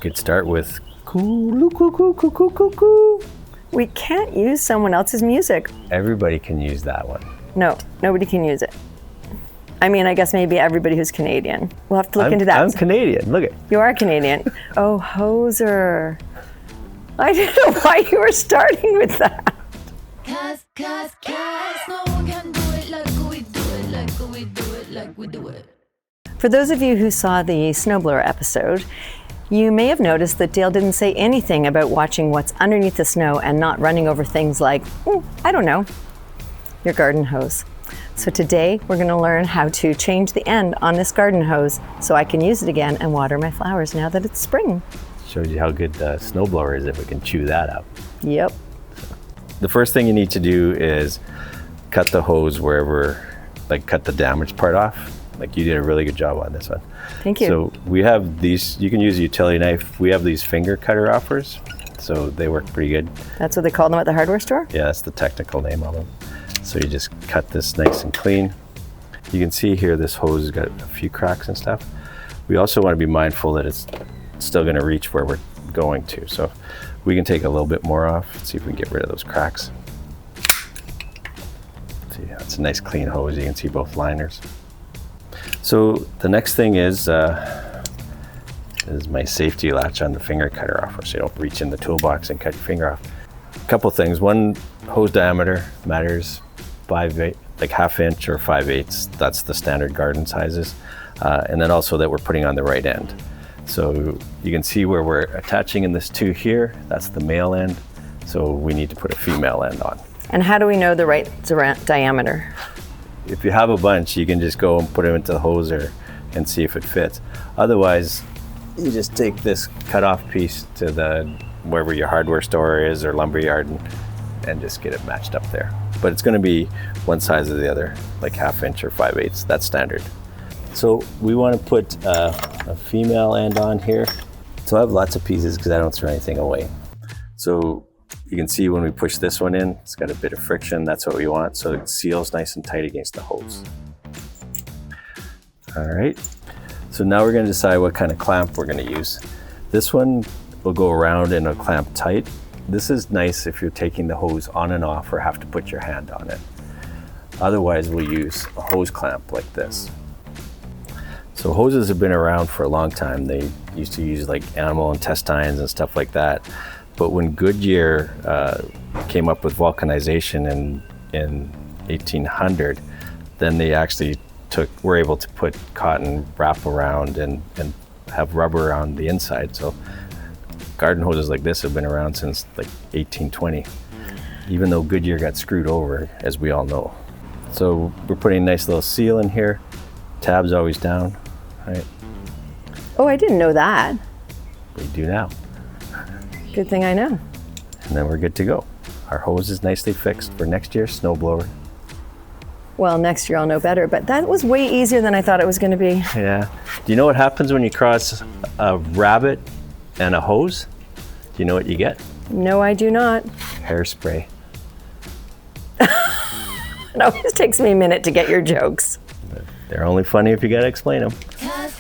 could start with coo, coo, coo, coo, coo, coo, coo. We can't use someone else's music. Everybody can use that one. No, nobody can use it. I mean, I guess maybe everybody who's Canadian. We'll have to look into that. I'm Canadian, look it. You are Canadian. Oh, hoser. I didn't know why you were starting with that. Cause, no one can do it like we do it, like we do it, like we do it. For those of you who saw the snowblower episode, you may have noticed that Dale didn't say anything about watching what's underneath the snow and not running over things like, I don't know, your garden hose. So today we're going to learn how to change the end on this garden hose so I can use it again and water my flowers now that it's spring. Shows you how good the snowblower is if we can chew that up. Yep. The first thing you need to do is cut the hose wherever, like cut the damaged part off. Like you did a really good job on this one. Thank you. So we have these, you can use a utility knife. We have these finger cutter offers, so they work pretty good. That's what they call them at the hardware store? Yeah, that's the technical name of them. So you just cut this nice and clean. You can see here this hose has got a few cracks and stuff. We also want to be mindful that it's still going to reach where we're going to. So we can take a little bit more off. Let's see if we can get rid of those cracks. See, it's a nice clean hose. You can see both liners. So the next thing is my safety latch on the finger cutter offer, so you don't reach in the toolbox and cut your finger off. A couple things. One, hose diameter matters. 5/8, like 1/2 inch or 5/8. That's the standard garden sizes. And then also that we're putting on the right end. So you can see where we're attaching in this two here. That's the male end. So we need to put a female end on. And how do we know the right diameter? If you have a bunch, you can just go and put them into the hoser and see if it fits. Otherwise, you just take this cut-off piece to wherever your hardware store is or lumberyard and just get it matched up there. But it's going to be one size or the other, like 1/2 inch or 5/8. That's standard. So we want to put a female end on here. So I have lots of pieces because I don't throw anything away. So you can see when we push this one in, it's got a bit of friction. That's what we want. So it seals nice and tight against the hose. All right. So now we're going to decide what kind of clamp we're going to use. This one will go around and it'll clamp tight. This is nice if you're taking the hose on and off or have to put your hand on it. Otherwise, we'll use a hose clamp like this. So hoses have been around for a long time. They used to use like animal intestines and stuff like that. But when Goodyear came up with vulcanization in 1800, then they actually were able to put cotton wrap around and have rubber around the inside. So garden hoses like this have been around since like 1820, even though Goodyear got screwed over, as we all know. So we're putting a nice little seal in here. Tab's always down, right? Oh, I didn't know that. We do now. Good thing I know. And then we're good to go. Our hose is nicely fixed for next year's snowblower. Well, next year I'll know better, but that was way easier than I thought it was going to be. Yeah. Do you know what happens when you cross a rabbit and a hose? Do you know what you get? No, I do not. Hairspray. It always takes me a minute to get your jokes. They're only funny if you gotta explain them. Cut,